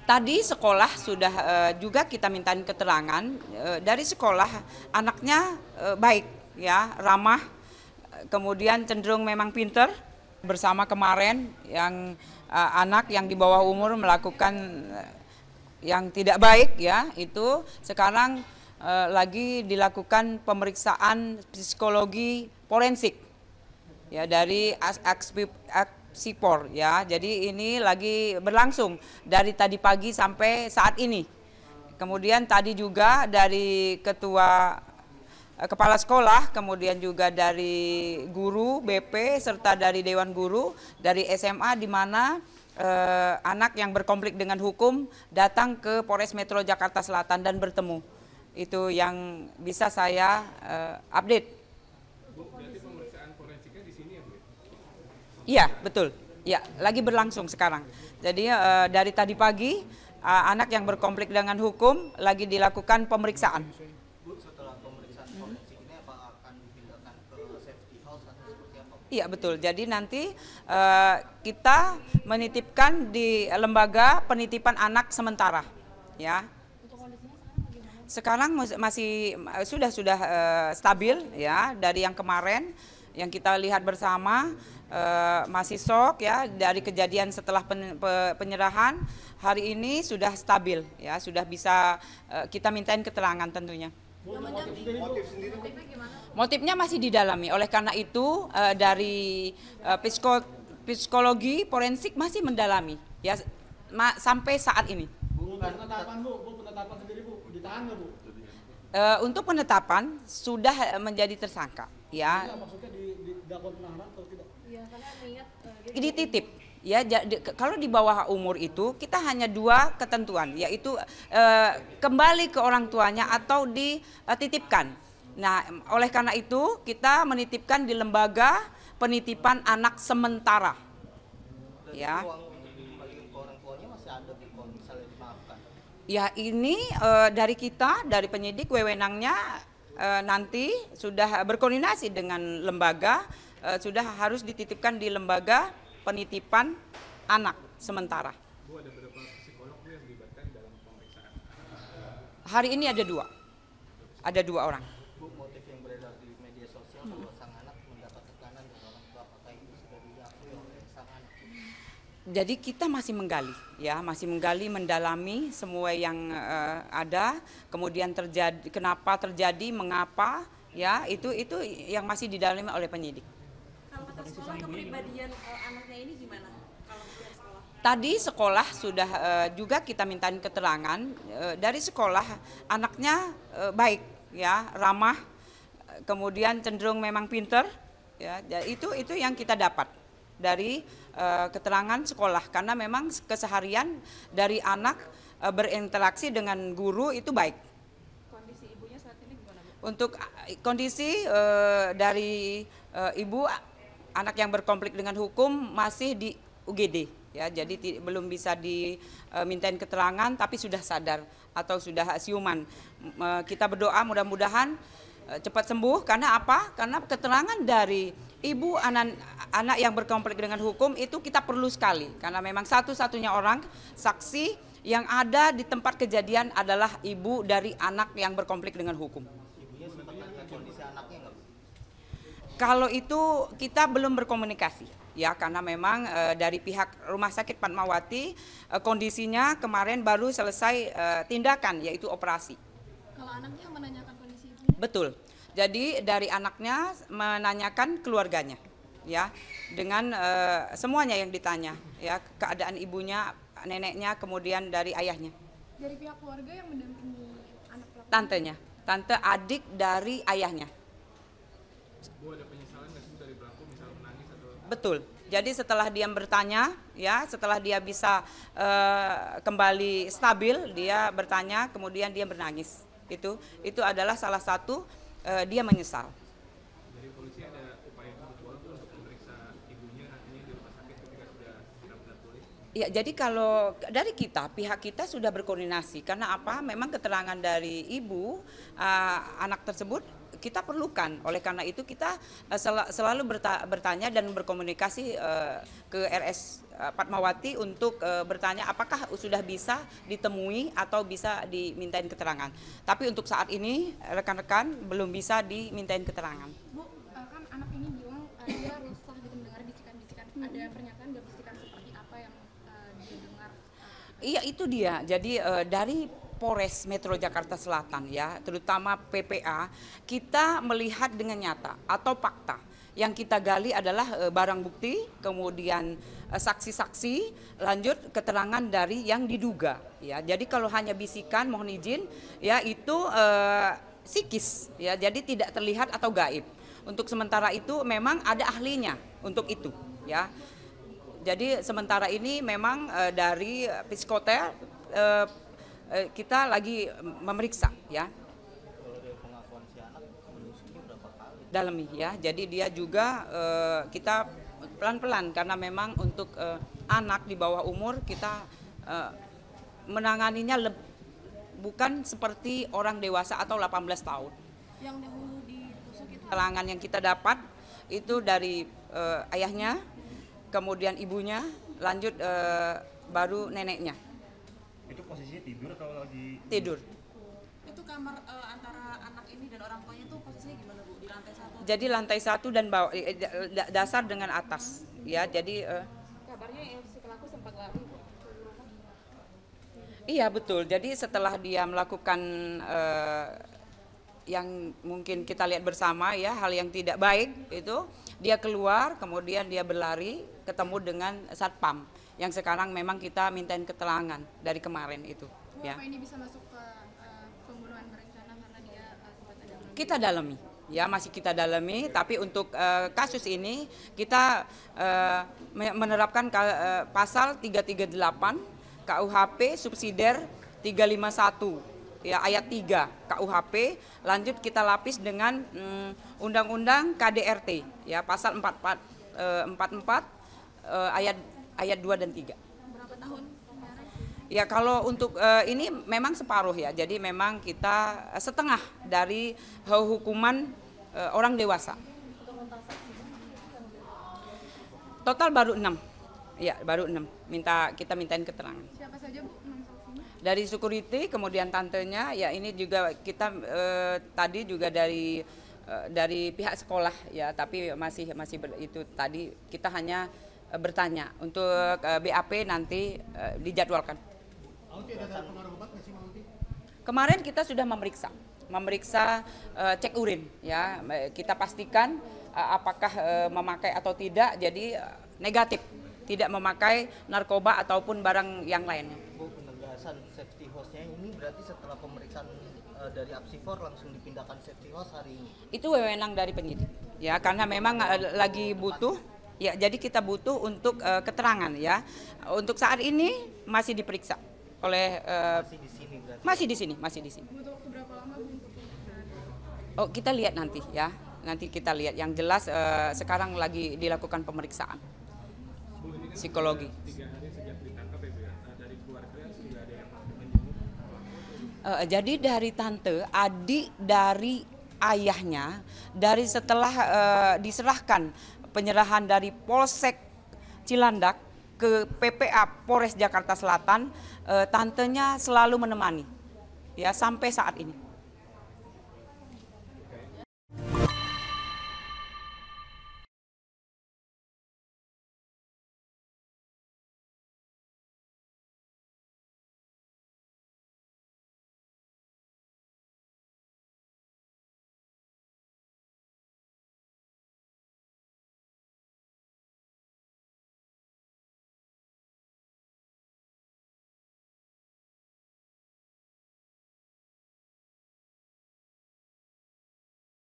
Tadi sekolah sudah juga kita mintain keterangan dari sekolah anaknya baik ya, ramah, kemudian cenderung memang pinter. Bersama kemarin yang anak yang di bawah umur melakukan yang tidak baik ya, itu sekarang lagi dilakukan pemeriksaan psikologi forensik ya dari Sipor ya. Jadi ini lagi berlangsung dari tadi pagi sampai saat ini. Kemudian tadi juga dari kepala sekolah, kemudian juga dari guru BP serta dari Dewan Guru dari SMA, di mana anak yang berkonflik dengan hukum datang ke Polres Metro Jakarta Selatan dan bertemu. Itu yang bisa saya update. Iya, betul. Ya, lagi berlangsung sekarang. Jadi dari tadi pagi anak yang berkonflik dengan hukum lagi dilakukan pemeriksaan. Bu, setelah pemeriksaan forensik ini apa akan dipindahkan ke safety house atau seperti apa? Iya, betul. Jadi nanti kita menitipkan di lembaga penitipan anak sementara, ya. Sekarang masih sudah stabil ya, dari yang kemarin yang kita lihat bersama. Masih shock ya dari kejadian setelah penyerahan. Hari ini sudah stabil ya, sudah bisa kita mintain keterangan tentunya. Motifnya masih didalami, oleh karena itu dari psikologi forensik masih mendalami ya sampai saat ini. Penetapan sendiri Bu, ditahan nggak Bu? Untuk penetapan sudah menjadi tersangka ya. Maksudnya dilakukan penahanan atau tidak? Iya, karena niat Dititip ya. Kalau di bawah umur itu kita hanya dua ketentuan, yaitu kembali ke orang tuanya atau dititipkan. Nah, oleh karena itu kita menitipkan di lembaga penitipan anak sementara. Ya. Uang untuk dikembalikan ke orang tuanya masih ada Bu, kalau misalnya dimaafkan. Ya, ini dari kita, dari penyidik wewenangnya nanti sudah berkoordinasi dengan lembaga, sudah harus dititipkan di lembaga penitipan anak sementara. Bu, ada beberapa psikolog yang dilibatkan dalam pemeriksaan. Hari ini ada dua orang. Bu, motif yang beredar di media sosial bahwa sang anak mendapat tekanan dari orang tua, apakah itu sudah diakui oleh sang anak? Jadi kita masih menggali ya, mendalami semua yang ada, kemudian kenapa terjadi, mengapa ya, itu yang masih didalami oleh penyidik. kalau kata sekolah kepribadian anaknya ini gimana? Kalau pihak sekolah? Tadi sekolah sudah juga kita mintain keterangan dari sekolah anaknya baik ya, ramah, kemudian cenderung memang pinter ya. Itu yang kita dapat dari keterangan sekolah, karena memang keseharian dari anak berinteraksi dengan guru itu baik. Kondisi ibunya saat ini gimana Bu? Untuk kondisi dari ibu anak yang berkonflik dengan hukum masih di UGD ya, jadi belum bisa dimintain keterangan, tapi sudah sadar atau sudah siuman. Kita berdoa mudah-mudahan cepat sembuh. Karena apa? Karena keterangan dari ibu anak yang berkonflik dengan hukum itu kita perlu sekali, karena memang satu-satunya orang saksi yang ada di tempat kejadian adalah ibu dari anak yang berkonflik dengan hukum. Ibunya sempat tanya kondisi anaknya nggak Bu? Kalau itu kita belum berkomunikasi ya, karena memang dari pihak Rumah Sakit Fatmawati kondisinya kemarin baru selesai tindakan, yaitu operasi. Kalau anaknya menanyakan kondisi ibunya? Betul. Jadi dari anaknya menanyakan keluarganya ya, dengan semuanya yang ditanya ya, keadaan ibunya, neneknya, kemudian dari ayahnya. Dari pihak keluarga yang mendampingi anak pelaku? Tante adik dari ayahnya. Bu, ada penyesalan nggak sih dari pelaku, misal menangis atau? Betul. Jadi setelah dia bertanya, ya, setelah dia bisa kembali stabil, dia bertanya, kemudian dia menangis. Itu adalah salah satu dia menyesal. Jadi polisi ada upaya berjuang untuk memeriksa ibunya, artinya di rumah sakit ketika sudah benar-benar pulih? Ya, jadi kalau dari kita, pihak kita sudah berkoordinasi. Karena apa? Memang keterangan dari ibu anak tersebut kita perlukan. Oleh karena itu kita selalu bertanya dan berkomunikasi ke RS Fatmawati untuk bertanya apakah sudah bisa ditemui atau bisa dimintain keterangan. Tapi untuk saat ini rekan-rekan belum bisa dimintain keterangan. Bu, kan anak ini bilang dia resah gitu mendengar bisikan-bisikan. Ada pernyataan nggak bisikan seperti apa yang dia dengar? Iya, itu dia. Jadi dari Polres Metro Jakarta Selatan ya, terutama PPA, kita melihat dengan nyata atau fakta. Yang kita gali adalah barang bukti, kemudian saksi-saksi, lanjut keterangan dari yang diduga. Ya, jadi kalau hanya bisikan, mohon izin, ya itu psikis, ya, jadi tidak terlihat atau gaib. Untuk sementara itu memang ada ahlinya untuk itu, ya. Jadi sementara ini memang dari psikoter kita lagi memeriksa, ya. Kalau dari pengakuan si anak menyusui berapa kali? Dalemi, ya. Jadi dia juga kita pelan-pelan karena memang untuk anak di bawah umur kita menanganinya bukan seperti orang dewasa atau 18 tahun. Yang dahulu ditusuk itu Keterangan yang kita dapat itu dari ayahnya, kemudian ibunya, lanjut baru neneknya. Itu posisinya tidur atau lagi Tidur. itu kamar antara anak ini dan orang tuanya tuh posisinya gimana Bu? Di lantai 1? Jadi lantai 1 dan bawah, dasar dengan atas, ya. Jadi Kabarnya yang si pelaku sempat lari. iya betul. Jadi setelah dia melakukan yang mungkin kita lihat bersama, ya, hal yang tidak baik itu, dia keluar, kemudian dia berlari ketemu dengan satpam yang sekarang memang kita mintain keterangan dari kemarin itu. Bu, Ya. apa ini bisa masuk ke pembunuhan berencana karena dia sempat ada Kita dalami, ya, masih kita dalami. Tapi untuk kasus ini kita menerapkan pasal 338 KUHP subsidiar 351, ya, ayat 3 KUHP. Lanjut kita lapis dengan Undang-Undang KDRT, ya, pasal 44 ayat 2 dan 3. Berapa tahun penjara? Ya, kalau untuk ini memang separuh, ya. Jadi memang kita setengah dari hukuman orang dewasa. Total baru 6. Ya, baru 6. Kita mintain keterangan. siapa saja Bu 6 saksinya? Dari security, kemudian tantenya, ya, ini juga kita tadi juga dari pihak sekolah, ya, tapi masih itu tadi kita hanya bertanya. Untuk BAP nanti dijadwalkan. Auti ada pengaruh obat nggak sih Auti? Kemarin kita sudah memeriksa cek urin, ya. Kita pastikan apakah memakai atau tidak. Jadi negatif, tidak memakai narkoba ataupun barang yang lainnya. Bu, penegasan safety hose-nya ini berarti setelah pemeriksaan dari Apsifor langsung dipindahkan safety hose hari ini. Itu wewenang dari penyidik, ya, karena memang lagi butuh, ya, jadi kita butuh untuk keterangan, ya. Untuk saat ini masih diperiksa oleh Masih di sini berarti. masih di sini. Butuh waktu berapa lama Bu untuk pemeriksaan? Oh, kita lihat nanti, ya. Nanti kita lihat. Yang jelas sekarang lagi dilakukan pemeriksaan Bu, ini kan psikologi. 3 hari sejak ditangkap ya Bu, ya. Dari keluarga sudah ada yang menjenguk. Jadi dari tante, adik dari ayahnya, dari setelah diserahkan penyerahan dari Polsek Cilandak ke PPA Polres Jakarta Selatan, tantenya selalu menemani, ya, sampai saat ini.